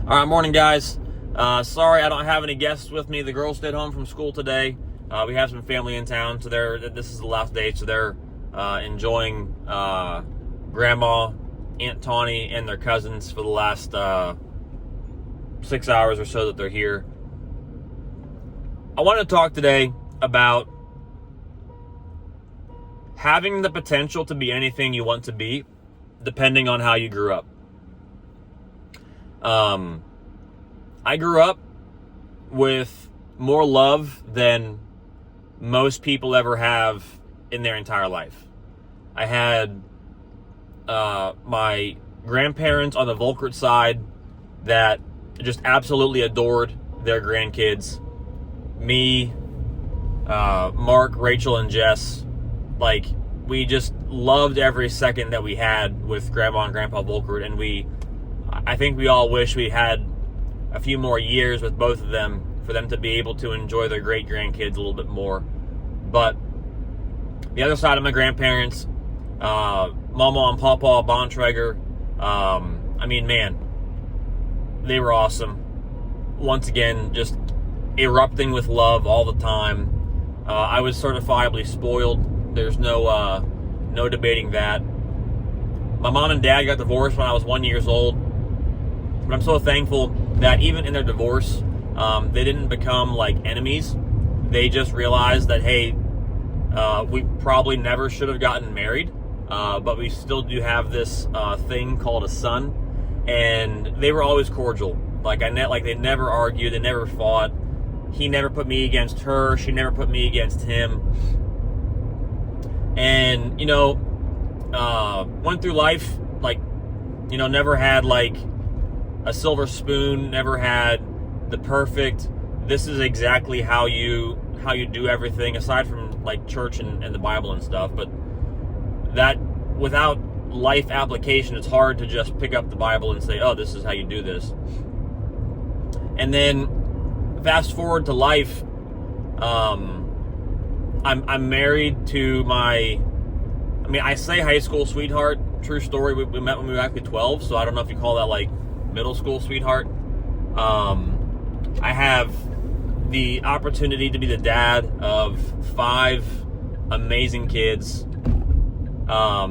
All right, morning, guys. Sorry I don't have any guests with me. The girls stayed home from school today. We have some family in town, so this is the last day, so they're enjoying Grandma, Aunt Tawny, and their cousins for the last 6 hours or so that they're here. I want to talk today about having the potential to be anything you want to be, depending on how you grew up. I grew up with more love than most people ever have in their entire life. I had my grandparents on the Volkert side that just absolutely adored their grandkids. Me, Mark, Rachel, and Jess, we just loved every second that we had with Grandma and Grandpa Volkert, and I think we all wish we had a few more years with both of them for them to be able to enjoy their great grandkids a little bit more. But the other side of my grandparents, Mama and Papa Bontrager, they were awesome. Once again, just erupting with love all the time. I was certifiably spoiled. There's no debating that. My mom and dad got divorced when I was 1 year old. But I'm so thankful that even in their divorce, they didn't become like enemies. They just realized that, hey, we probably never should have gotten married, but we still do have this thing called a son, and they were always cordial. They never argued, they never fought. He never put me against her, she never put me against him. And went through life never had a silver spoon, never had the perfect, this is exactly how you do everything, aside from church and the Bible and stuff. But that, without life application, it's hard to just pick up the Bible and say, oh, this is how you do this. And then fast forward to life, I'm married to I say high school sweetheart, true story. We met when we were actually 12, so I don't know if you call that middle school sweetheart. I have the opportunity to be the dad of 5 amazing kids. I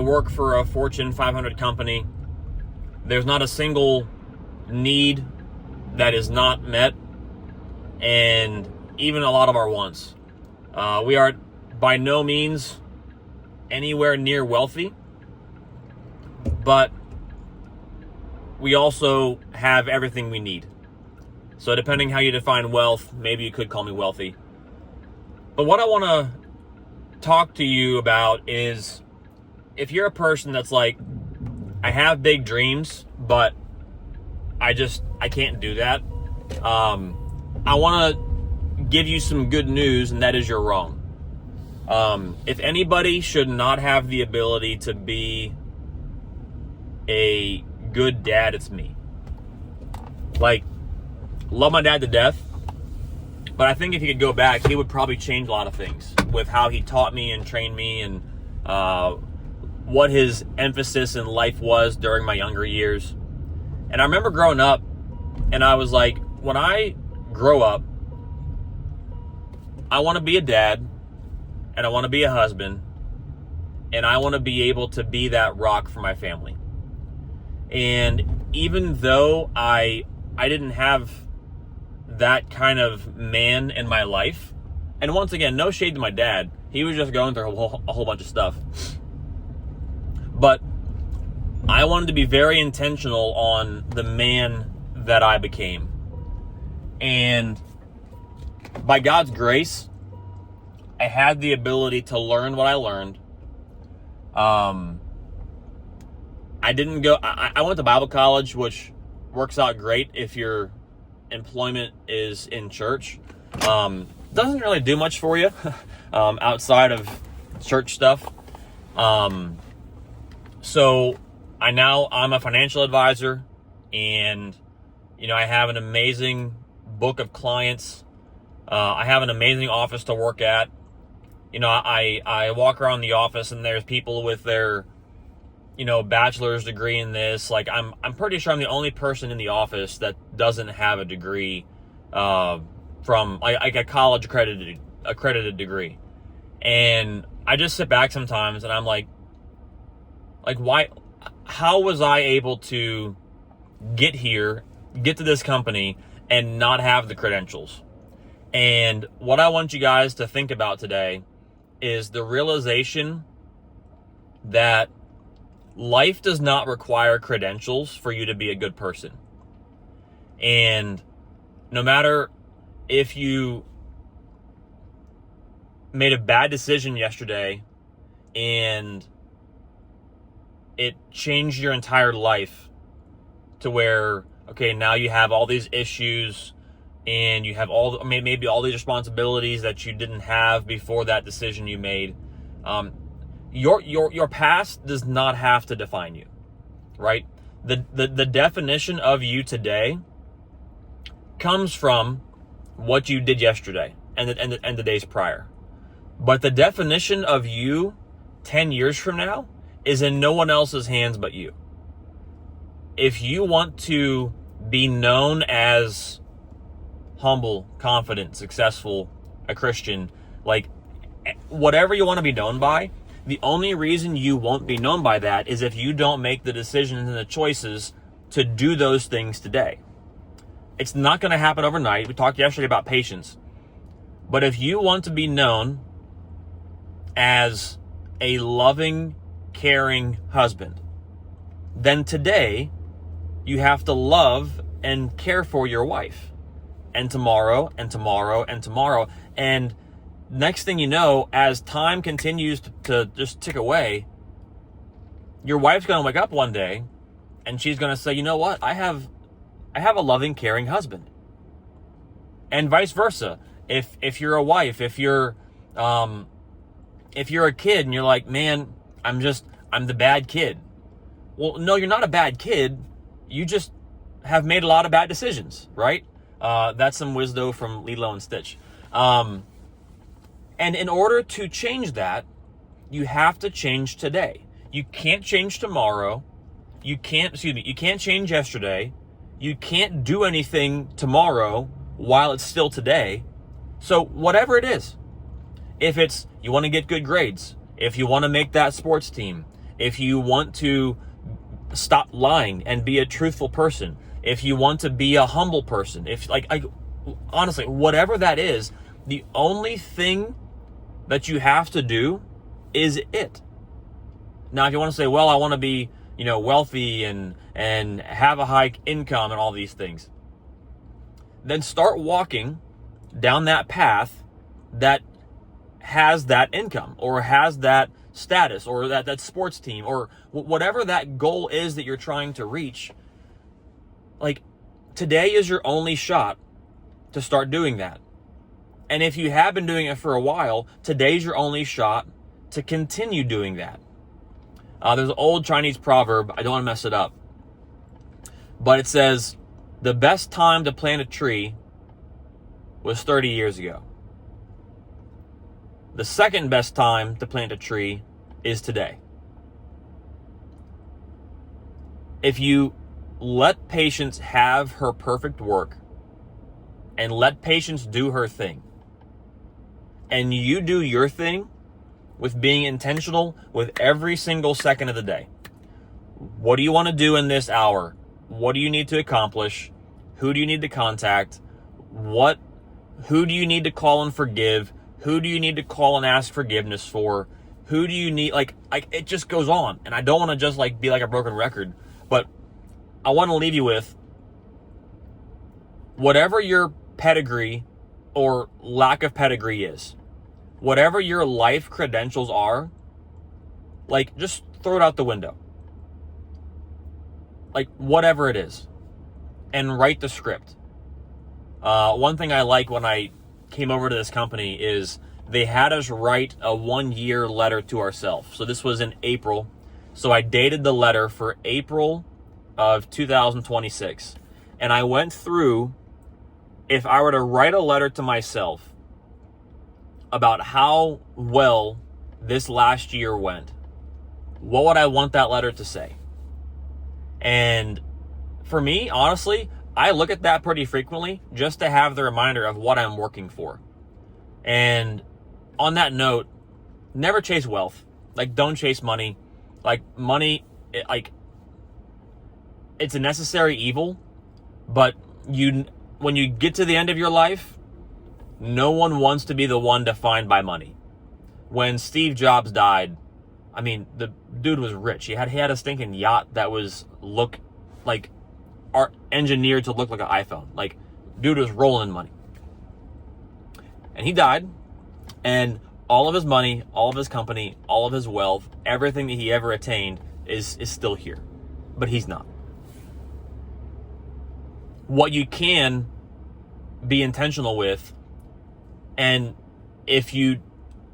work for a Fortune 500 company. There's not a single need that is not met, and even a lot of our wants. We are by no means anywhere near wealthy, but we also have everything we need. So depending how you define wealth, maybe you could call me wealthy. But what I want to talk to you about is, if you're a person that's I have big dreams, but I can't do that. I want to give you some good news, and that is you're wrong. If anybody should not have the ability to be a good dad, it's me. Love my dad to death, but I think if he could go back, he would probably change a lot of things with how he taught me and trained me, and what his emphasis in life was during my younger years. And I remember growing up, and I was like, when I grow up, I want to be a dad, and I want to be a husband, and I want to be able to be that rock for my family. And even though I didn't have that kind of man in my life, and once again, no shade to my dad, he was just going through a whole bunch of stuff, but I wanted to be very intentional on the man that I became. And by God's grace, I had the ability to learn what I learned. I went to Bible college, which works out great if your employment is in church. Doesn't really do much for you outside of church stuff. So I'm a financial advisor, and I have an amazing book of clients. I have an amazing office to work at. I walk around the office, and there's people with their bachelor's degree in this. Like, I'm pretty sure I'm the only person in the office that doesn't have a degree from like a college accredited degree. And I just sit back sometimes and I'm like, why? How was I able to get here, get to this company, and not have the credentials? And what I want you guys to think about today is the realization that life does not require credentials for you to be a good person. And no matter if you made a bad decision yesterday and it changed your entire life to where, okay, now you have all these issues and you have maybe all these responsibilities that you didn't have before that decision you made. Your past does not have to define you, right? The definition of you today comes from what you did yesterday and the days prior. But the definition of you 10 years from now is in no one else's hands but you. If you want to be known as humble, confident, successful, a Christian, like whatever you want to be known by, the only reason you won't be known by that is if you don't make the decisions and the choices to do those things today. It's not going to happen overnight. We talked yesterday about patience. But if you want to be known as a loving, caring husband, then today you have to love and care for your wife. And tomorrow, and tomorrow, and tomorrow. And next thing you know, as time continues to just tick away, your wife's going to wake up one day and she's going to say, you know what? I have a loving, caring husband. And vice versa. If you're a wife, if you're a kid and you're like, man, I'm the bad kid. Well, no, you're not a bad kid. You just have made a lot of bad decisions, right? That's some wisdom from Lilo and Stitch. And in order to change that, you have to change today. You can't change tomorrow. You can't change yesterday. You can't do anything tomorrow while it's still today. So whatever it is, if it's you want to get good grades, if you want to make that sports team, if you want to stop lying and be a truthful person, if you want to be a humble person, honestly, whatever that is, the only thing that you have to do is it. Now, if you want to say, well, I want to be, wealthy and have a high income and all these things, then start walking down that path that has that income or has that status or that sports team or whatever that goal is that you're trying to reach. Like, today is your only shot to start doing that. And if you have been doing it for a while, today's your only shot to continue doing that. There's an old Chinese proverb, I don't want to mess it up, but it says, the best time to plant a tree was 30 years ago. The second best time to plant a tree is today. If you let patience have her perfect work and let patience do her thing, and you do your thing with being intentional with every single second of the day. What do you want to do in this hour? What do you need to accomplish? Who do you need to contact? Who do you need to call and forgive? Who do you need to call and ask forgiveness for? Who do you need, it just goes on. And I don't want to just be like a broken record, but I want to leave you with whatever your pedigree or lack of pedigree is, whatever your life credentials are, just throw it out the window. Whatever it is, and write the script. One thing I like when I came over to this company is they had us write a 1-year letter to ourselves. So this was in April. So I dated the letter for April of 2026. And I went through, if I were to write a letter to myself about how well this last year went, what would I want that letter to say? And for me, honestly, I look at that pretty frequently just to have the reminder of what I'm working for. And on that note, never chase wealth. Like, don't chase money. Like, money, it's a necessary evil, but when you get to the end of your life, no one wants to be the one defined by money. When Steve Jobs died, I mean, the dude was rich. He had a stinking yacht that was engineered to look like an iPhone. Like, dude was rolling in money. And he died, and all of his money, all of his company, all of his wealth, everything that he ever attained is still here. But he's not. What you can be intentional with, and if you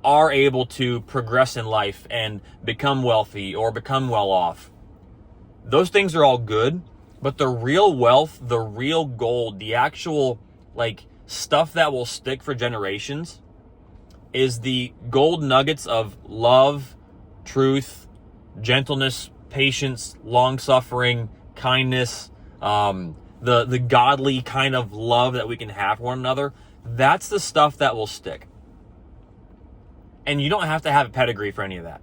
are able to progress in life and become wealthy or become well off, those things are all good, but the real wealth, the real gold, the actual stuff that will stick for generations is the gold nuggets of love, truth, gentleness, patience, long-suffering, kindness, the godly kind of love that we can have for one another. That's the stuff that will stick. And you don't have to have a pedigree for any of that.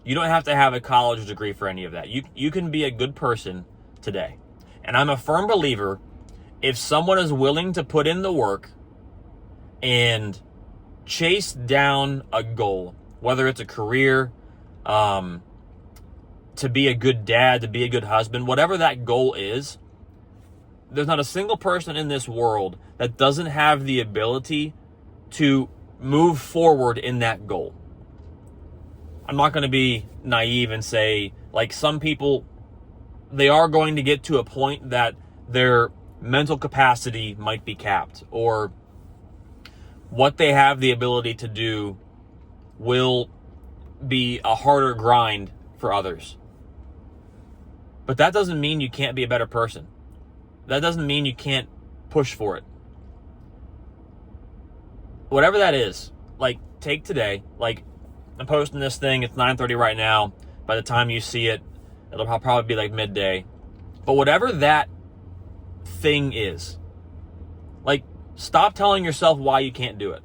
You don't have to have a college degree for any of that. You can be a good person today. And I'm a firm believer, if someone is willing to put in the work and chase down a goal, whether it's a career, to be a good dad, to be a good husband, whatever that goal is, there's not a single person in this world that doesn't have the ability to move forward in that goal. I'm not going to be naive and say, some people, they are going to get to a point that their mental capacity might be capped, or what they have the ability to do will be a harder grind for others. But that doesn't mean you can't be a better person. That doesn't mean you can't push for it. Whatever that is, take today. I'm posting this thing, it's 9:30 right now. By the time you see it, it'll probably be midday. But whatever that thing is, stop telling yourself why you can't do it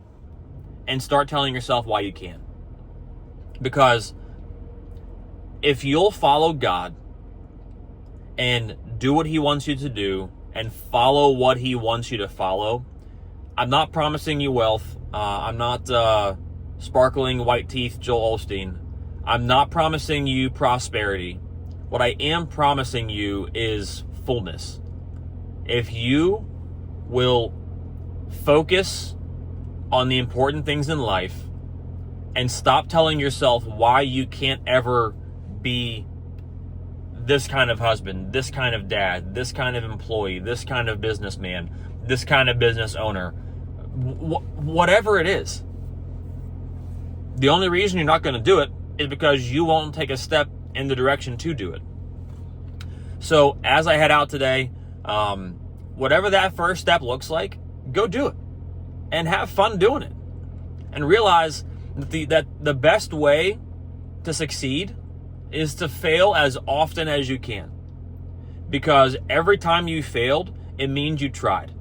and start telling yourself why you can. Because if you'll follow God and do what he wants you to do and follow what he wants you to follow, I'm not promising you wealth. I'm not sparkling white teeth Joel Osteen. I'm not promising you prosperity. What I am promising you is fullness. If you will focus on the important things in life and stop telling yourself why you can't ever be this kind of husband, this kind of dad, this kind of employee, this kind of businessman, this kind of business owner, whatever it is. The only reason you're not going to do it is because you won't take a step in the direction to do it. So as I head out today, whatever that first step looks like, go do it and have fun doing it, and realize that the best way to succeed is to fail as often as you can, because every time you failed, it means you tried.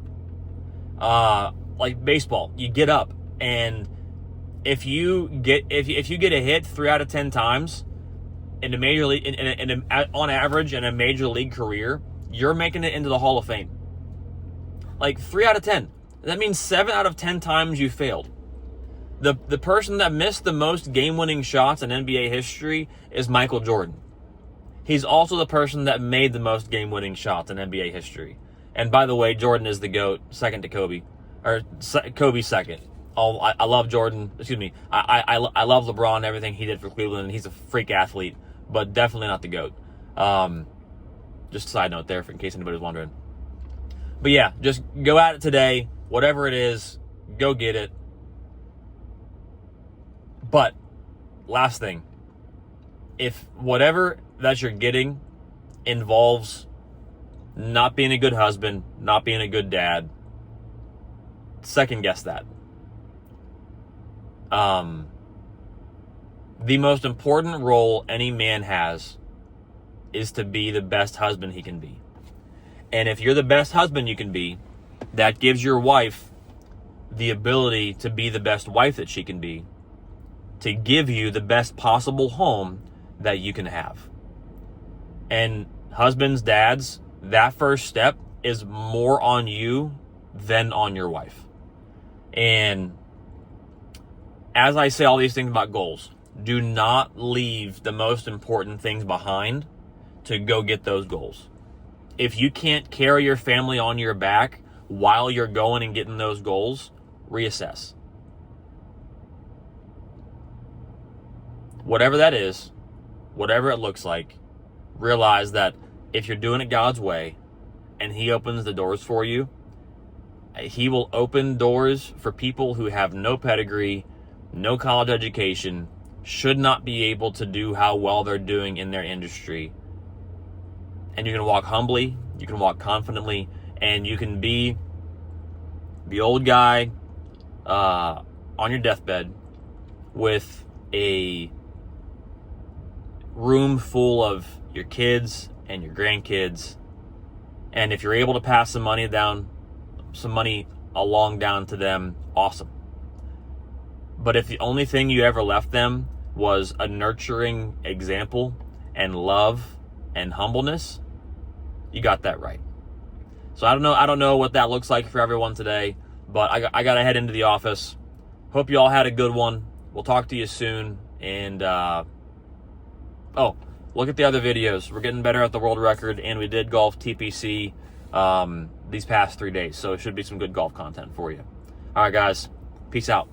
Like baseball, you get up, and if you get a hit 3 out of 10 times in a major league, on average in a major league career, you're making it into the Hall of Fame. 3 out of 10. That means 7 out of 10 times you failed. The person that missed the most game-winning shots in NBA history is Michael Jordan. He's also the person that made the most game-winning shots in NBA history. And by the way, Jordan is the GOAT, second to Kobe. Or Kobe second. I love Jordan. Excuse me. I love LeBron and everything he did for Cleveland. He's a freak athlete, but definitely not the GOAT. Just a side note there, in case anybody's wondering. But yeah, just go at it today. Whatever it is, go get it. But last thing, if whatever that you're getting involves not being a good husband, not being a good dad, second guess that. The most important role any man has is to be the best husband he can be. And if you're the best husband you can be, that gives your wife the ability to be the best wife that she can be, to give you the best possible home that you can have. And husbands, dads, that first step is more on you than on your wife. And as I say all these things about goals, do not leave the most important things behind to go get those goals. If you can't carry your family on your back while you're going and getting those goals, reassess. Whatever that is, whatever it looks like, realize that if you're doing it God's way and He opens the doors for you, He will open doors for people who have no pedigree, no college education, should not be able to do how well they're doing in their industry. And you can walk humbly, you can walk confidently, and you can be the old guy on your deathbed with a room full of your kids and your grandkids. And if you're able to pass some money along down to them, awesome. But if the only thing you ever left them was a nurturing example and love and humbleness, you got that right. So I don't know what that looks like for everyone today, but I got to head into the office. Hope you all had a good one. We'll talk to you soon. And look at the other videos. We're getting better at the world record, and we did golf TPC these past 3 days, so it should be some good golf content for you. All right, guys. Peace out.